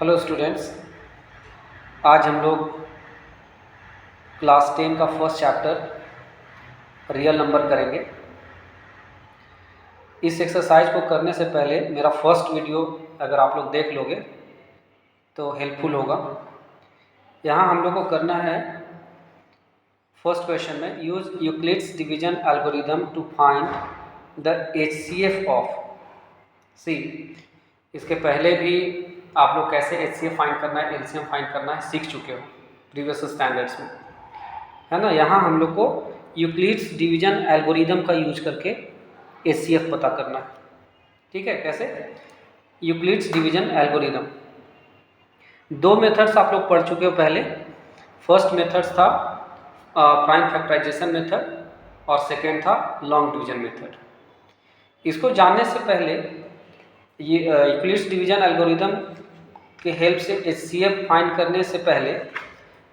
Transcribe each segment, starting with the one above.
Hello students, आज हम लोग क्लास 10 का फर्स्ट चैप्टर रियल नंबर करेंगे। इस एक्सरसाइज को करने से पहले मेरा फर्स्ट वीडियो अगर आप लोग देख लोगे तो हेल्पफुल होगा। यहाँ हम लोग को करना है, फर्स्ट क्वेश्चन में use Euclid's division algorithm to find the HCF of c. इसके पहले भी आप लोग कैसे HCF फाइंड करना है, LCM फाइंड करना है सीख चुके हो प्रीवियस स्टैंडर्ड्स में, है ना। यहाँ हम लोग को यूक्लिड्स डिवीजन एल्गोरिदम का यूज करके HCF पता करना है। ठीक है, कैसे? यूक्लिड्स डिवीजन एल्गोरिदम, दो मेथड्स आप लोग पढ़ चुके हो पहले। फर्स्ट मेथड था प्राइम फैक्टराइजेशन मेथड और सेकेंड था लॉन्ग डिवीजन मेथड। इसको जानने से पहले ये यूक्लिड्स डिवीजन एल्गोरिदम के हेल्प से HCF फाइंड करने से पहले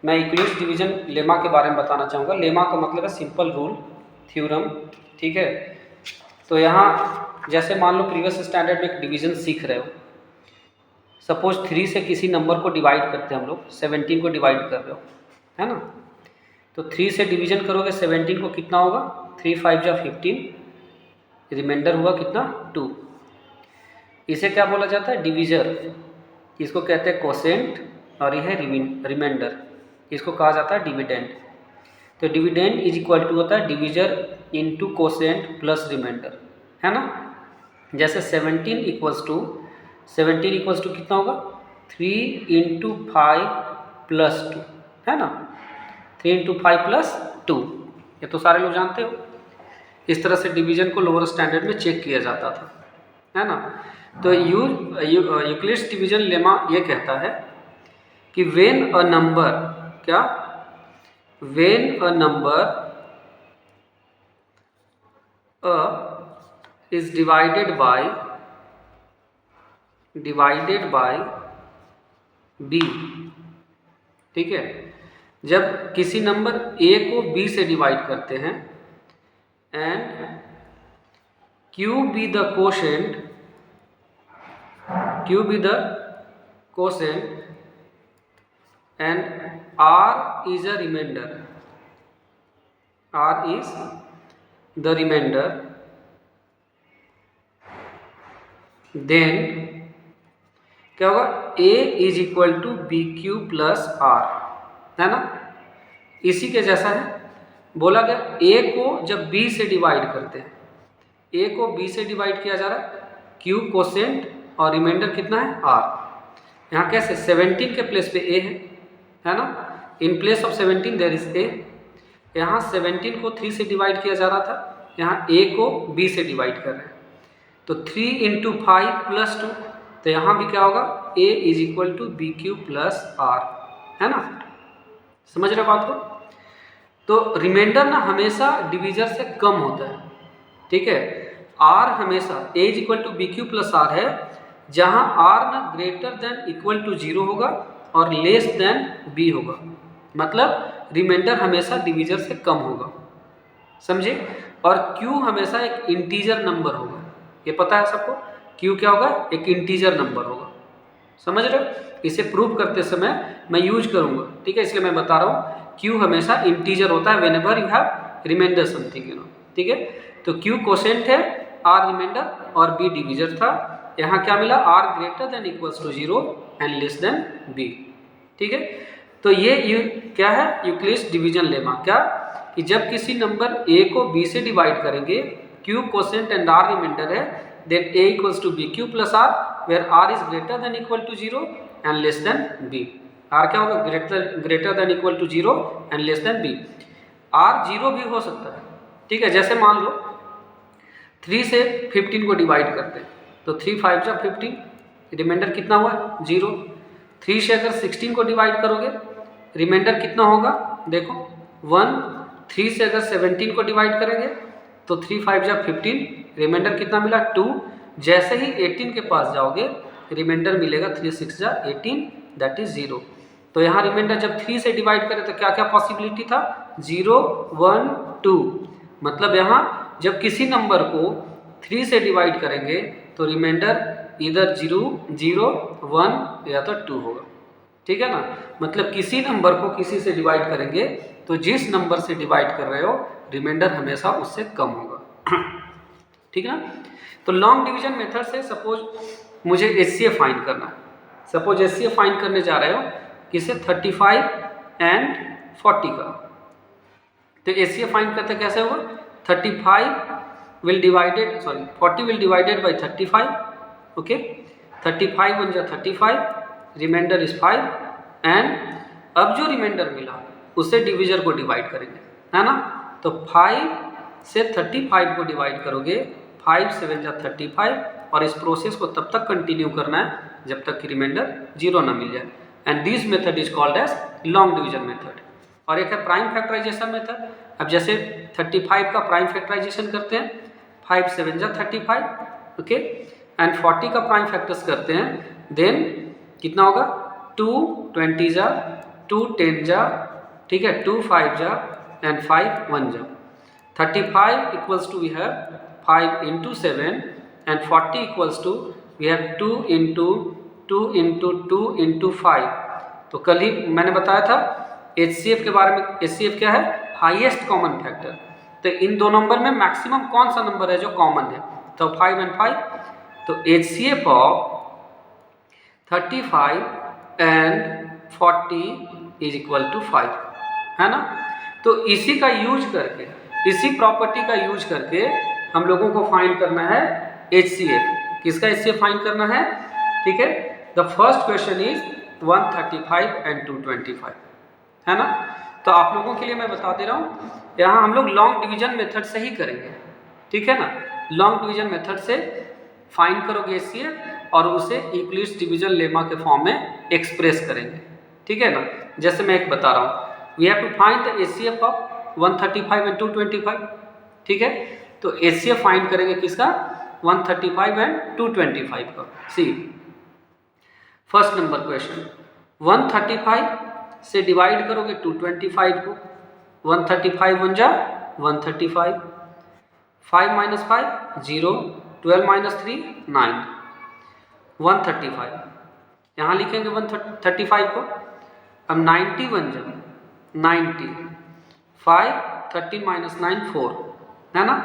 मैं यूक्लिड्स डिवीजन लेमा के बारे में बताना चाहूँगा। लेमा का मतलब है सिंपल रूल, थ्योरम। ठीक है, तो यहाँ जैसे मान लो प्रीवियस स्टैंडर्ड में एक डिवीजन सीख रहे हो। सपोज 3 से किसी नंबर को डिवाइड करते हैं हम लोग, 17 को डिवाइड कर रहे हो, है ना। तो 3 से डिवीजन करोगे 17 को, कितना होगा? 3 5 जा 15, रिमाइंडर हुआ कितना? 2। इसे क्या बोला जाता है? डिवीजर। इसको कहते हैं कोसेंट और यह है रिमाइंडर, इसको कहा जाता है डिविडेंड। तो डिविडेंड इज इक्वल टू होता है divisor into quotient plus remainder, है ना। जैसे 17 इक्वल्स टू कितना होगा? 3 इंटू 5 प्लस 2, है ना। 3 इंटू 5 प्लस 2, ये तो सारे लोग जानते हो। इस तरह से डिवीजन को लोअर स्टैंडर्ड में चेक किया जाता था, है ना। तो यूक्लिड्स डिवीजन लेमा ये कहता है कि व्हेन अ नंबर, क्या? When a number is divided by b। ठीक है, जब किसी नंबर a को b से डिवाइड करते हैं and q be the quotient and r is a remainder, then क्या होगा? a is equal to b q plus r, है ना। इसी के जैसा है, बोला गया a को जब b से डिवाइड करते हैं, a को b से डिवाइड किया जा रहा है, q कोसेंट और रिमाइंडर कितना है? r। यहाँ कैसे? 17 के प्लेस पे a है ना। In place of 17 there is a। यहाँ 17 को 3 से डिवाइड किया जा रहा था, यहाँ a को b से डिवाइड कर रहे हैं। तो 3 इंटू 5 प्लस 2, तो यहाँ भी क्या होगा? a is equal to b q plus r, है ना। समझ रहे बात को? तो रिमाइंडर ना हमेशा डिवीजर से कम होता है। ठीक है, r हमेशा a is equal to b q plus r है, जहाँ r ना ग्रेटर देन इक्वल टू 0 होगा और लेस देन b होगा। मतलब रिमाइंडर हमेशा डिवीजर से कम होगा, समझे। और q हमेशा एक इंटीजर नंबर होगा, ये पता है सबको। q क्या होगा? एक इंटीजर नंबर होगा, समझ रहे हो। इसे प्रूव करते समय मैं यूज करूंगा, ठीक है, इसलिए मैं बता रहा हूँ q हमेशा इंटीजर होता है whenever you have remainder something, ठीक है। तो q कोसेंट है, r रिमाइंडर और b डिवीजर था। यहाँ क्या मिला? r greater than equals to 0 and less than b। ठीक है, तो ये क्या है? Euclid's division lemma. क्या? कि जब किसी नंबर a को b से डिवाइड करेंगे, q quotient and r remainder है, then a equals to b q plus r, where r is greater than equal to 0 and less than b। r क्या होगा? Greater than equal to 0 and less than b। r 0 भी हो सकता है, ठीक है। जैसे मान लो 3 से 15 को डिवाइड करते हैं, तो 3 5 जा 15, रिमाइंडर कितना हुआ? 0। 3 से अगर 16 को डिवाइड करोगे, रिमाइंडर कितना होगा? देखो 1। 3 से अगर 17 को डिवाइड करेंगे तो 3 5 जा 15, रिमाइंडर कितना मिला? 2। जैसे ही 18 के पास जाओगे, रिमाइंडर मिलेगा 3 6 जा 18, दैट इज 0। तो यहाँ रिमाइंडर जब 3 से डिवाइड करें तो क्या क्या पॉसिबिलिटी था? 0 1 2। मतलब यहाँ जब किसी नंबर को 3 से डिवाइड करेंगे तो रिमाइंडर इधर 0 0 1 या तो 2 होगा, ठीक है ना। मतलब किसी नंबर को किसी से डिवाइड करेंगे तो जिस नंबर से डिवाइड कर रहे हो रिमाइंडर हमेशा उससे कम होगा, ठीक है ना। तो लॉन्ग डिवीजन मेथड से सपोज मुझे HCF फाइंड करना है, सपोज HCF फाइंड करने जा रहे हो किसे 35 एंड 40 का, तो HCF फाइंड करते कैसे होगा 35 will divided 40 will divided by 35, okay 35 1 जा 35, रिमाइंडर इज 5 एंड अब जो रिमाइंडर मिला उससे डिविजर को डिवाइड करेंगे, है ना। तो 5 से 35 को डिवाइड करोगे, 5 7 जा 35, और इस प्रोसेस को तब तक कंटिन्यू करना है जब तक कि रिमाइंडर 0 ना मिल जाए, and this method is called as long division method. और एक है प्राइम फैक्टराइजेशन मेथड। अब जैसे 35 का प्राइम फैक्टराइजेशन करते हैं, 5 7 जा 35, ओके, एंड 40 का प्राइम फैक्टर्स करते हैं, देन कितना होगा 2 20 जा, 2 10 जा, ठीक है, 2 5 जा एंड 5 1 जा। 35 equals to we have 5 into 7 and 40 equals to we have 2 into 2 into 2 into 5। तो कल ही मैंने बताया था HCF के बारे में, HCF क्या है हाईएस्ट कॉमन फैक्टर। तो इन दो नंबर में मैक्सिमम कौन सा नंबर है जो कॉमन है, तो 5 and 5, तो HCF of 35 and 40 is equal to 5, है ना। तो इसी का यूज करके, इसी प्रॉपर्टी का यूज करके हम लोगों को फाइंड करना है HCF। किसका HCF फाइंड करना है, ठीक है। The first question is 135 and 225, है ना। तो आप लोगों के लिए मैं बता दे रहा हूँ, यहाँ हम लोग लॉन्ग डिवीजन मेथड से ही करेंगे, ठीक है ना। लॉन्ग डिवीजन मेथड से फाइंड करोगे HCF और उसे यूक्लिड्स डिवीजन लेमा के फॉर्म में एक्सप्रेस करेंगे, ठीक है ना। जैसे मैं एक बता रहा हूँ, we have to find the HCF of 135 and 225, ठीक है। तो HCF फाइंड करेंगे किसका 135 एंड 225 का। सी फर्स्ट नंबर क्वेश्चन, 135 से डिवाइड करोगे 225 को, 135 1 जा 135, 5 minus 5 0, 12 minus 3 9, 135 यहाँ लिखेंगे 135 को। अब 90 1 जा 90, 5 13 minus 9 4, है ना।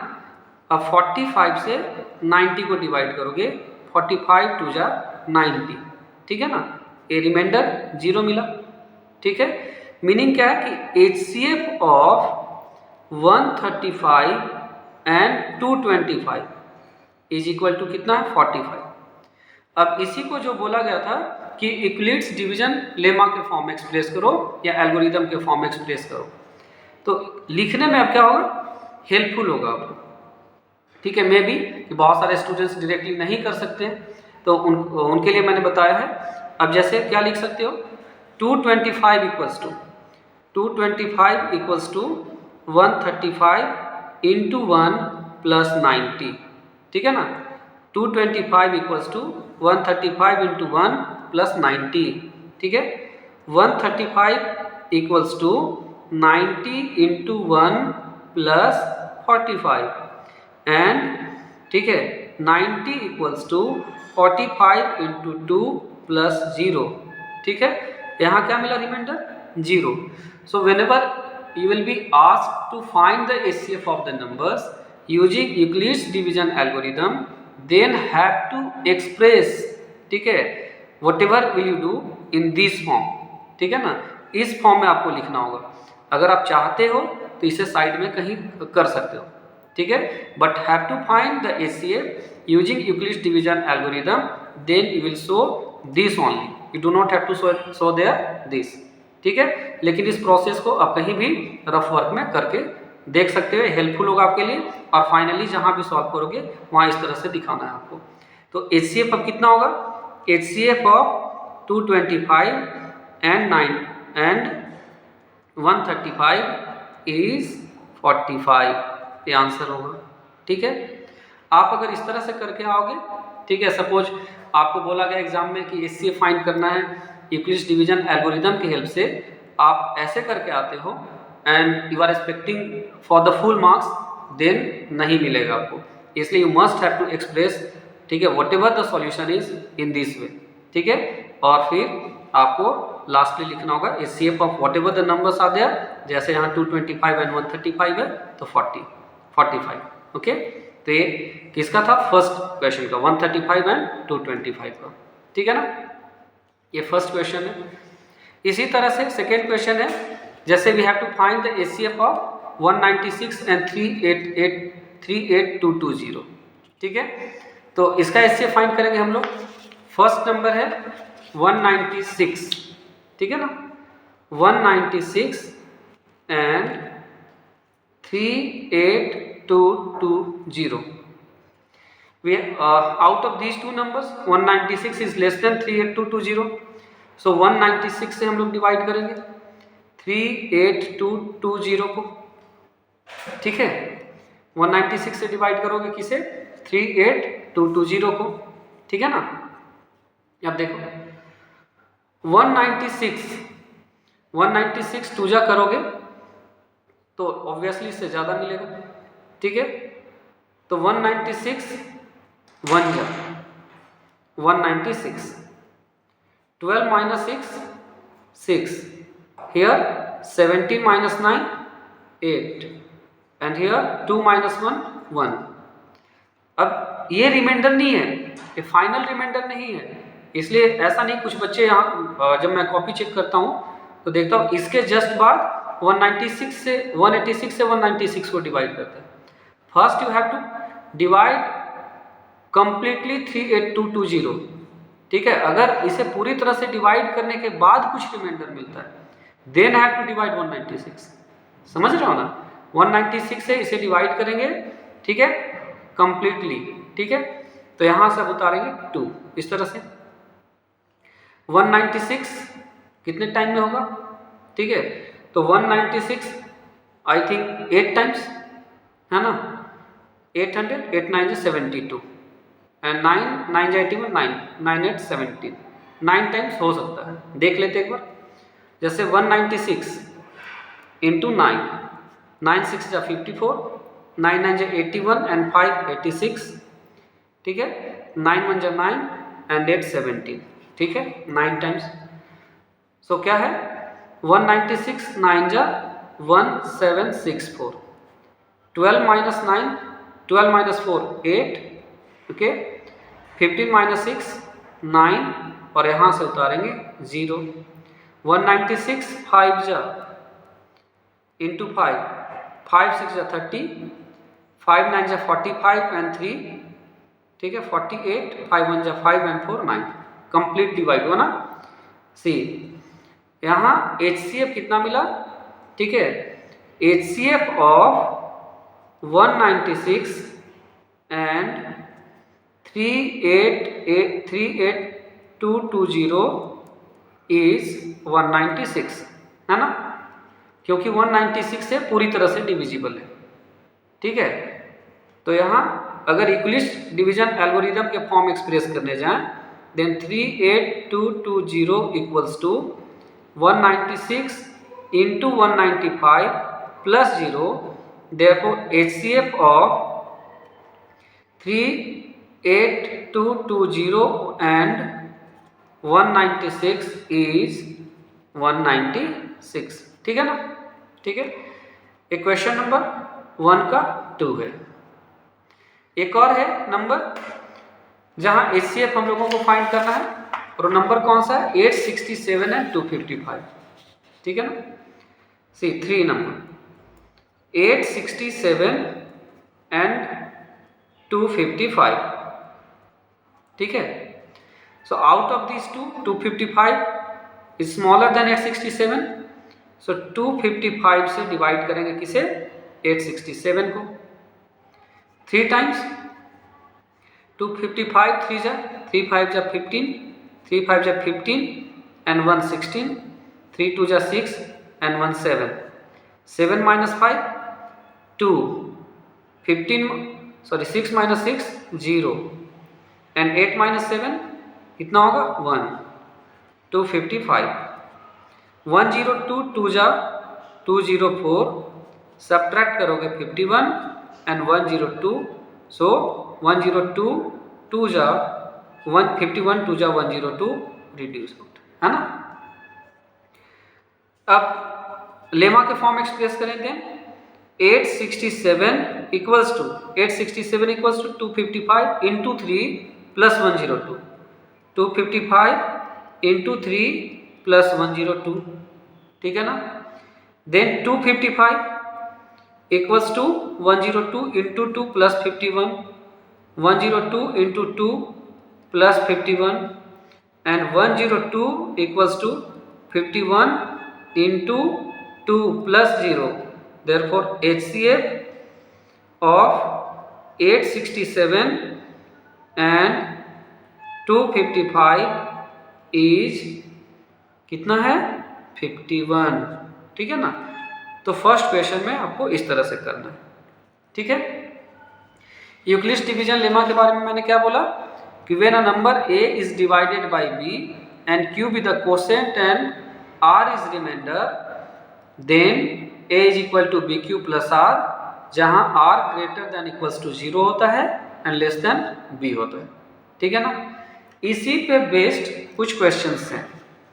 अब 45 से 90 को डिवाइड करोगे, 45 2 जा 90, ठीक है ना। ये रिमाइंडर 0 मिला, ठीक है। मीनिंग क्या है कि HCF of 135 and 225 is equal to कितना है 45। अब इसी को जो बोला गया था कि यूक्लिड्स डिवीजन लेमा के फॉर्म में एक्सप्रेस करो या एल्गोरिदम के फॉर्म में एक्सप्रेस करो, तो लिखने में अब क्या होगा हेल्पफुल होगा आपको, ठीक है। मे भी कि बहुत सारे स्टूडेंट्स डायरेक्टली नहीं कर सकते हैं, तो उनके लिए मैंने बताया है। अब जैसे क्या लिख सकते हो 225 इक्वल्स टू 135 इंटू 1 प्लस 90, ठीक है ना। 225 इक्वल्स टू 135 इंटू 1 प्लस 90, ठीक है। 135 equals to 90 into 1 plus 45 and, ठीक है, 90 इक्वल्स टू 45 इंटू 2 प्लस 0, ठीक है। यहाँ क्या मिला remainder 0। So whenever you will be asked to find the HCF of the numbers using Euclid's division algorithm, then have to express, ठीक है, whatever will you do in this form, ठीक है ना। इस फॉर्म में आपको लिखना होगा। अगर आप चाहते हो तो इसे साइड में कहीं कर सकते हो, ठीक है, but have to find the HCF using Euclid's division algorithm, then you will show this only, you do not have to show there this, ठीक है। लेकिन इस प्रोसेस को आप कहीं भी रफ वर्क में करके देख सकते हो, हेल्पफुल होगा आपके लिए। और फाइनली जहां भी सॉल्व करोगे वहां इस तरह से दिखाना है आपको। तो HCF अब कितना होगा, HCF of 225 and 9 and 135 is 45, ये आंसर होगा, ठीक है। आप अगर इस तरह से करके आओगे, ठीक है, सपोज आपको बोला गया एग्जाम में कि HCF फाइंड करना है यूक्लिड्स डिवीजन एल्गोरिदम की हेल्प से, आप ऐसे करके आते हो and you are expecting for the full marks, then नहीं मिलेगा आपको। इसलिए you must have to express, ठीक है, whatever the solution is in this way, ठीक है। और फिर आपको लास्टली लिखना होगा HCF of whatever the numbers are there, जैसे यहाँ 225 एंड 135 है तो 45, ओके। तो ये किसका था, फर्स्ट क्वेश्चन का, 135 एंड 225 का, ठीक है ना। ये फर्स्ट क्वेश्चन है। इसी तरह से सेकेंड क्वेश्चन है, जैसे we have to find the HCF of 196 and 38220, ठीक है। तो इसका HCF फाइंड करेंगे हम लोग। फर्स्ट नंबर है 196, ठीक है ना, 196 and 38220। we out of these two numbers 196 is less than 38220, so 196 से हम लोग डिवाइड करेंगे 38220 को, ठीक है। 196 से डिवाइड करोगे किसे, 38220 को, ठीक है ना। अब देखो 196 टूजा करोगे तो ऑब्वियसली इससे ज़्यादा मिलेगा, ठीक है। तो 196 1 जा 196, 12 minus 6 here, 17 minus 9 8 and here 2 minus 1 1। अब ये रिमाइंडर नहीं है, ये फाइनल रिमाइंडर नहीं है, इसलिए ऐसा नहीं। कुछ बच्चे यहाँ जब मैं कॉपी चेक करता हूँ तो देखता हूँ इसके जस्ट बाद 196 से 196 को डिवाइड करते हैं। First you have to divide completely 38220, ठीक है। अगर इसे पूरी तरह से डिवाइड करने के बाद कुछ रिमाइंडर मिलता है देन हैव टू डिवाइड 196, समझ रहे हो ना। 196 से इसे डिवाइड करेंगे, ठीक है, कंप्लीटली, ठीक है। तो यहां से उतारेंगे 2 इस तरह से। 196 कितने टाइम में होगा, ठीक है। तो 196 आई थिंक 8 टाइम्स है ना, 800, 8 9 72 एंड 9 9 81 9 9 8 17, 9 टाइम्स हो सकता है, देख लेते एक बार। जैसे 196 इंटू 9, 9 6 जा 54, 9 9 जा 81 एंड 5 86, ठीक है। 9 1 जा 9 एंड 8 17, ठीक है, 9 टाइम्स। सो क्या है 196 9 जा 1764, 12 minus 9, 12 minus 4 8, ओके। 15 minus 6 9 और यहाँ से उतारेंगे 0। 196 5 जा इंटू 5, 5 6 जा 30, 5 9 जा 45 एंड 3, ठीक है, 48, 5 1 जा 5 एंड 4 9, कंप्लीट डिवाइड हुआ ना। सी यहाँ HCF कितना मिला, ठीक है। HCF ऑफ 196 and 38220 is 196, है ना, क्योंकि 196 से पूरी तरह से डिविजिबल है, ठीक है। तो यहाँ अगर इक्विलिस्ट डिवीजन एल्गोरिदम के फॉर्म एक्सप्रेस करने जाएं then 38220 equals to 196 into 195 plus 0। Therefore, HCF of 38220 and 196 is 196, ठीक है ना, ठीक है। इक्वेशन नंबर 1 का 2 है। एक और है नंबर जहां HCF हम लोगों को फाइंड करना है, और नंबर कौन सा है, 867 एंड 255, ठीक है ना। सी 3 नंबर 867 एंड 255, ठीक है। So out of this 255 is smaller than 867, सो 255 से डिवाइड करेंगे किसे, 867 को 3 टाइम्स। 255 3 जा 3 5 जा 15, 3 5 जा 15 एंड 1 16, 3 2 जा 6 and 1 7, 7 minus 5 2, 15 sorry 6 minus 6 0 and 8 minus 7 कितना होगा 1, 255। 102 2 जा 204, सब्ट्रैक्ट करोगे 51 एंड 102, सो 102 2 जा 151 2 जा 102 रिड्यूस आउट, है ना। अब लेमा के फॉर्म एक्सप्रेस करेंगे। 867 equals to 255 into 3 plus 102, 255 into 3 plus 102, ठीक है ना। Then 255 equals to 102 into 2 plus 51, 102 into 2 plus 51 and 102 equals to 51 into 2 plus 0। Therefore HCF of 867 and 255 is कितना है 51, ठीक है ना। तो फर्स्ट क्वेश्चन में आपको इस तरह से करना है, ठीक है। यूक्लिड्स डिवीजन लेमा के बारे में मैंने क्या बोला कि when a number a is divided by b and q be the quotient and r is remainder, then a is equal to bq plus r, जहां r greater than equals to 0 होता है एंड लेस देन b होता है, ठीक है ना। इसी पे बेस्ड कुछ क्वेश्चंस हैं,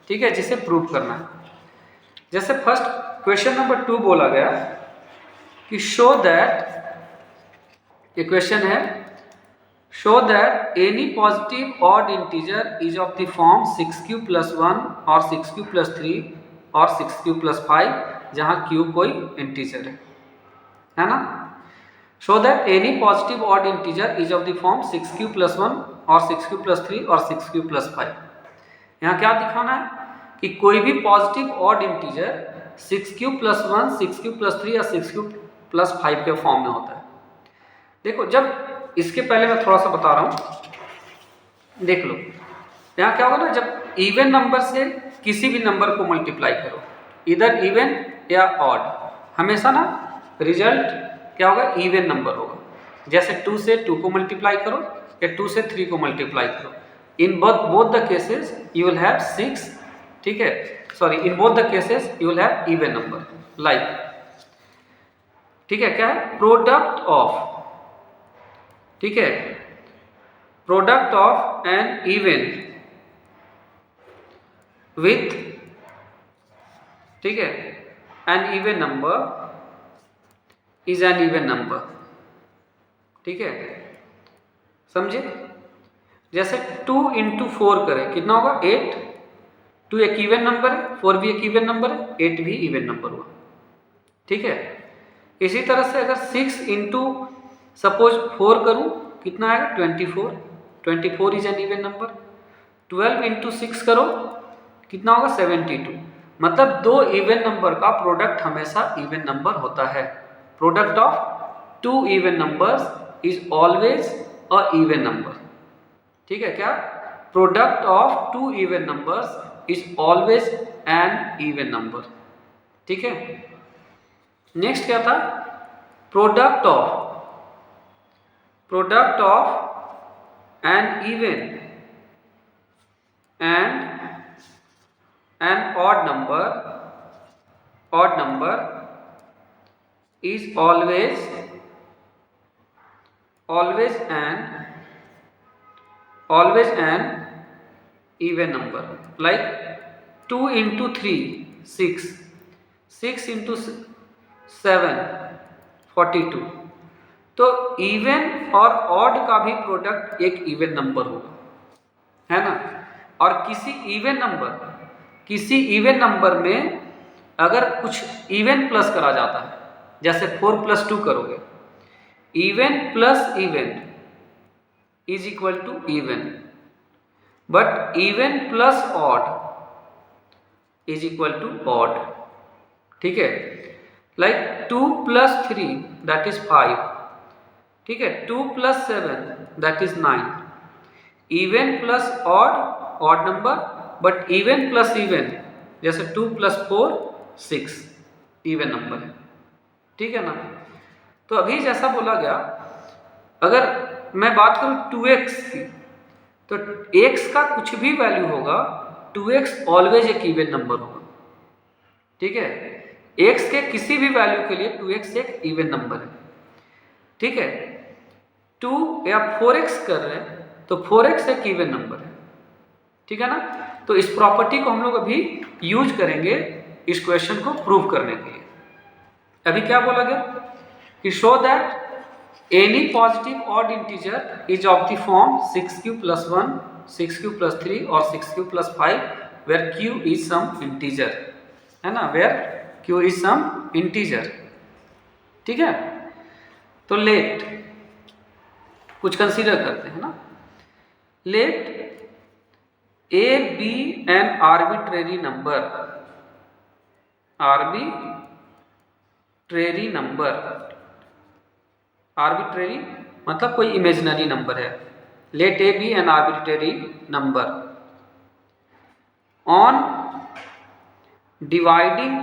ठीक है, जिसे प्रूव करना है। जैसे फर्स्ट क्वेश्चन नंबर 2 बोला गया कि शो दैट, ये क्वेश्चन है, show that any positive odd integer is of the form 6q plus 1 और 6q plus 3 और 6q plus 5, जहां q कोई इंटीजर है ना। Show that any positive odd integer is of the form 6q plus 1 और 6q plus 3 और 6q plus 5। यहाँ क्या दिखाना है कि कोई भी positive odd integer 6q plus 1 6q plus 3 या 6q plus 5 के फॉर्म में होता है। देखो, जब इसके पहले मैं थोड़ा सा बता रहा हूं, देख लो यहाँ क्या होगा ना, जब इवन नंबर से किसी भी नंबर को मल्टीप्लाई करो, इधर इवन या ऑड, हमेशा ना रिजल्ट क्या होगा, इवन नंबर होगा। जैसे 2 से 2 को मल्टीप्लाई करो या 2 से 3 को मल्टीप्लाई करो, in both the cases you will have 6, ठीक है, sorry, in both the cases you will have even number, like, ठीक है, क्या है, प्रोडक्ट ऑफ, ठीक है, product of an even with, ठीक है, an even number is an even number, ठीक है, समझे। जैसे 2 इंटू 4 करें, कितना होगा 8, 2 एक इवन नंबर है, 4 भी एक इवन नंबर है, 8 भी इवन नंबर हुआ, ठीक है। इसी तरह से अगर 6 इंटू सपोज 4 करूं, कितना आएगा 24, 24 is an even number. 12 into 6 करो, कितना होगा 72। मतलब दो इवन नंबर का प्रोडक्ट हमेशा इवन नंबर होता है। Product of 2 even numbers is always a even number, ठीक है क्या, product of 2 even numbers is always an even number, ठीक है। नेक्स्ट क्या था, product of an even and an odd number is always an even number, like 2 into 3 6, 6 into 7 42। तो even और odd का भी प्रोडक्ट एक इवन नंबर होगा, है ना। और किसी इवन नंबर में अगर कुछ इवन प्लस करा जाता है, जैसे 4 + 2 करोगे, even plus even is equal to even, but even plus odd is equal to odd, ठीक है। लाइक 2 + 3 दैट इज 5, ठीक है, 2 + 7 that is 9। Even plus odd number, but even plus even, जैसे 2 + 4 6 इवन नंबर है, ठीक है ना। तो अभी जैसा बोला गया, अगर मैं बात करूं 2x की, तो x का कुछ भी वैल्यू होगा, 2x ऑलवेज एक इवन नंबर होगा, ठीक है। x के किसी भी वैल्यू के लिए 2x एक इवन नंबर है, ठीक है। 2 या 4x कर रहे हैं, तो 4x एक इवन नंबर है, ठीक है ना। तो इस प्रॉपर्टी को हम लोग अभी यूज करेंगे इस क्वेश्चन को प्रूव करने के लिए। अभी क्या बोला गया कि show that any positive odd integer is of the form 6q + 1, 6q + 3 और 6q + 5 where q is some integer, है ना, where q is some integer, ठीक है। तो लेट कुछ कंसीडर करते हैं ना। Let a be an arbitrary number, arbitrary number, arbitrary मतलब कोई इमेजिनरी नंबर है। Let a be an arbitrary number on dividing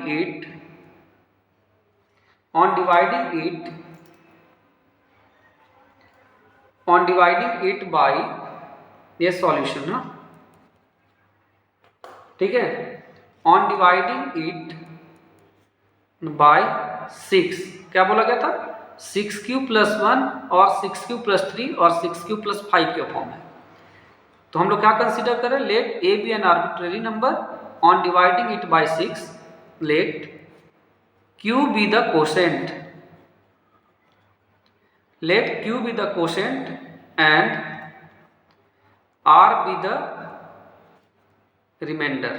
it by ये सॉल्यूशन ना, ठीक है, ऑन डिवाइडिंग इट बाय 6, क्या बोला गया था, 6q + 1 और 6q + 3 और 6q + 5 के फॉर्म है। तो हम लोग क्या कंसीडर करें, let a be an arbitrary number on dividing it by 6, let q be the quotient, let q be the quotient and r be the remainder.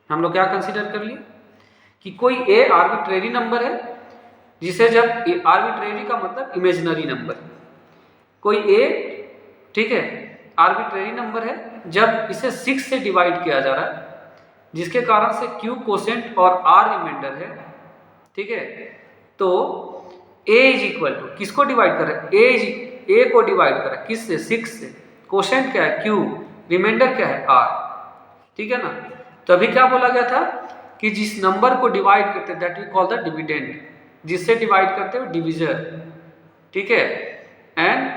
हम लोग क्या कंसीडर कर लिए कि कोई a आर्बिट्रेरी नंबर है, जिसे जब आर्बिट्रेरी का मतलब इमेजिनरी नंबर, कोई a, ठीक है, आर्बिट्रेरी नंबर है, जब इसे 6 से डिवाइड किया जा रहा है, जिसके कारण से q कोसेंट और r रिमाइंडर है, ठीक है। तो a इज इक्वल टू किसको डिवाइड कर रहे हैं, a को डिवाइड कर रहा है किससे, 6 से, कोसेंट क्या है q, रिमाइंडर क्या है r, ठीक है ना। तो अभी क्या बोला गया था कि जिस नंबर को डिवाइड करते हैं that we call the dividend, जिससे डिवाइड करते हो डिविजर, ठीक है, एंड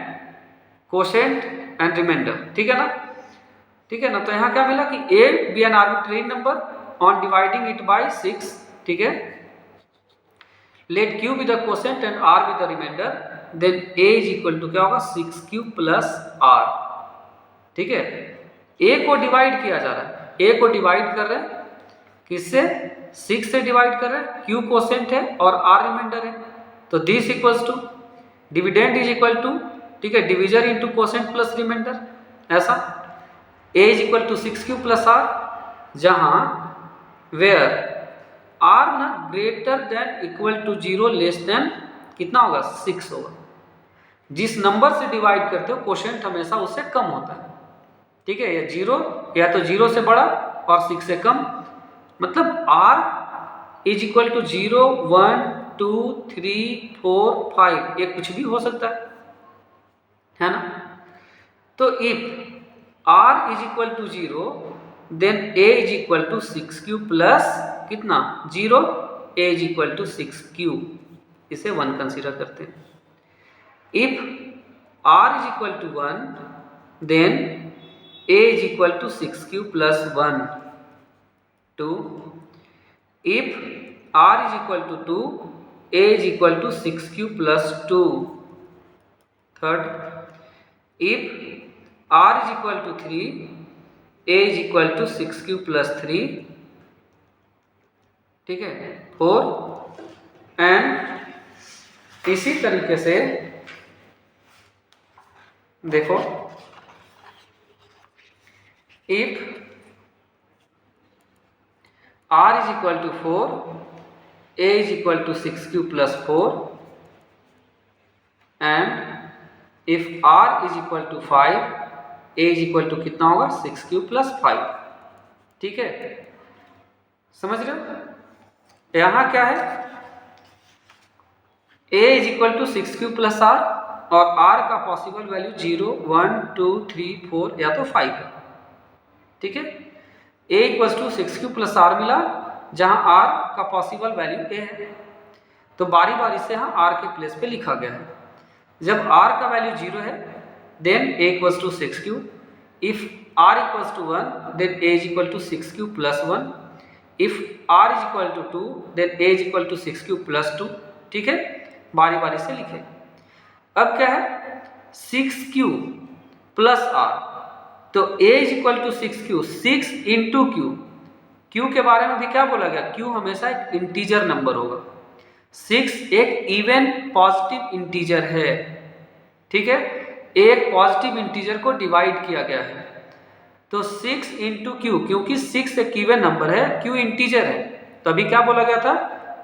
कोशेंट एंड रिमाइंडर, ठीक है ना, ठीक है ना। तो यहाँ क्या मिला कि a be an arbitrary number on dividing it by 6, ठीक है, let q be the quotient and r be the remainder, then a is equal to क्या होगा, 6q + r, ठीक है। a को डिवाइड किया जा रहा है, a को डिवाइड कर रहे हैं किससे, 6 से डिवाइड कर रहे हैं, q कोसेंट है और r रिमाइंडर है, तो this equals to dividend is equal to, ठीक है, divisor into quotient plus remainder, ऐसा a is equal to 6q + r, जहां वेयर r ना greater than equal to 0 less than कितना होगा, 6 होगा। जिस नंबर से डिवाइड करते हो कोसेंट हमेशा उससे कम होता है, ठीक है, या 0 या तो 0 से बड़ा और 6 से कम, मतलब r इज इक्वल टू 0, 1, 2, 3, 4, 5, ये कुछ भी हो सकता है ना। तो if r is equal to 0 then a is equal to 6q plus कितना 0, a is equal to 6q, इसे 1 कंसीडर करते हैं। If r is equal to 1 then a is equal to 6q plus 1, 2, if r is equal to 2, a is equal to 6q plus 2, third, if r is equal to 3, a is equal to 6q plus 3, ठीक है, 4, and इसी तरीके से देखो, if r is equal to 4, a is equal to 6q plus 4, and if r is equal to 5, a is equal to कितना होगा, 6q plus 5, ठीक है, समझ रहे हो। यहाँ क्या है, a is equal to 6q plus r और r का पॉसिबल वैल्यू 0, 1, 2, 3, 4 या तो 5 है, ठीक है। a equals to 6q plus r मिला, जहां r का पॉसिबल वैल्यू a है, तो बारी बारी से यहाँ r के प्लेस पे लिखा गया है। जब r का वैल्यू 0 है then a equals to 6q, if r equals to 1 then a is equal to 6q plus 1, if r is equal to 2 then a is equal to 6q plus 2, ठीक है, बारी बारी से लिखे। अब क्या है, 6q प्लस आर। तो a is equal to 6q, 6 into q. Q के बारे में भी क्या बोला गया, क्यू हमेशा एक इंटीजर नंबर होगा। 6 एक इवन पॉजिटिव इंटीजर है, ठीक है, एक पॉजिटिव इंटीजर को डिवाइड किया गया है। तो 6 इंटू क्यू, क्योंकि 6 एक इवन नंबर है, क्यू इंटीजर है, तो अभी क्या बोला गया था,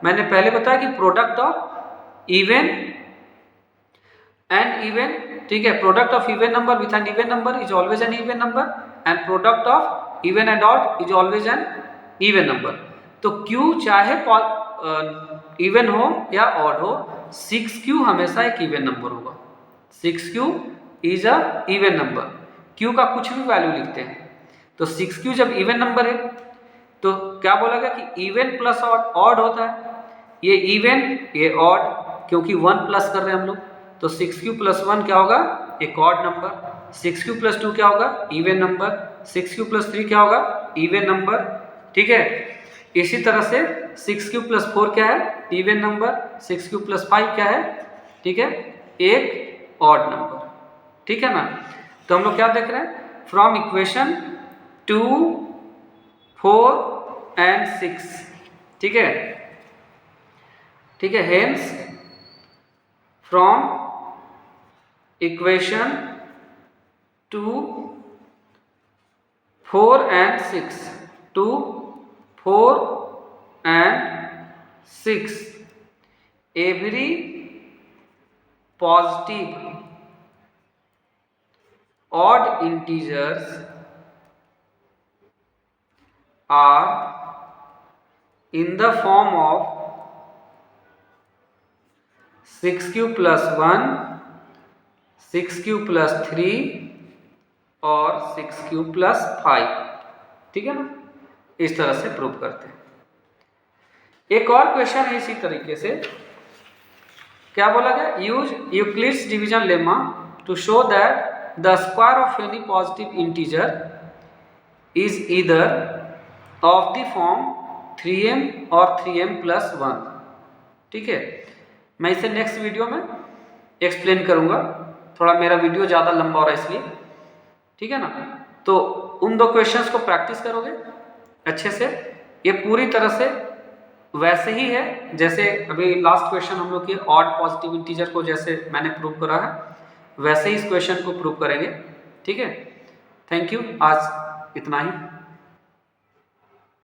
मैंने पहले बताया कि product of even and even, ठीक है, product of even number with an even number is always an even number and product of even and odd is always an even number. तो Q चाहे इवन हो या odd हो, 6Q हमेशा एक even number होगा। 6Q is a even number. Q का कुछ भी वैल्यू लिखते हैं तो 6Q जब इवन नंबर है तो क्या बोला गया कि इवन प्लस ऑड होता है। ये इवन ये ऑड, क्योंकि 1 प्लस कर रहे हैं हम लोग, तो 6Q प्लस 1 क्या होगा, एक ऑड नंबर। 6Q प्लस 2 क्या होगा, इवन नंबर। 6Q प्लस 3 क्या होगा, इवन नंबर, ठीक है। इसी तरह से 6Q प्लस 4 क्या है, इवन नंबर। 6Q प्लस 5 क्या है, ठीक है, एक ऑड नंबर, ठीक है ना। तो हम लोग क्या देख रहे हैं, फ्रॉम इक्वेशन 2, 4 एंड 6, ठीक है, ठीक है। Hence from equation 2, 4 and 6, 2, 4 and 6, every positive odd integers are in the form of 6Q plus 1, 6Q plus 3 और 6Q plus 5, ठीक है ना। इस तरह से प्रूव करते हैं। एक और क्वेश्चन है इसी तरीके से, क्या बोला गया, use Euclid's division lemma to show that the square of any positive integer is either of the form 3m और 3m plus 1, ठीक है। मैं इसे नेक्स्ट वीडियो में एक्सप्लेन करूंगा, थोड़ा मेरा वीडियो ज़्यादा लंबा हो रहा है इसलिए, ठीक है ना। तो उन दो क्वेश्चंस को प्रैक्टिस करोगे अच्छे से, ये पूरी तरह से वैसे ही है जैसे अभी लास्ट क्वेश्चन हम लोग के ऑड पॉजिटिव इंटीजर को जैसे मैंने प्रूव करा है, वैसे ही इस क्वेश्चन को प्रूव करेंगे, ठीक है। थैंक यू, आज इतना ही।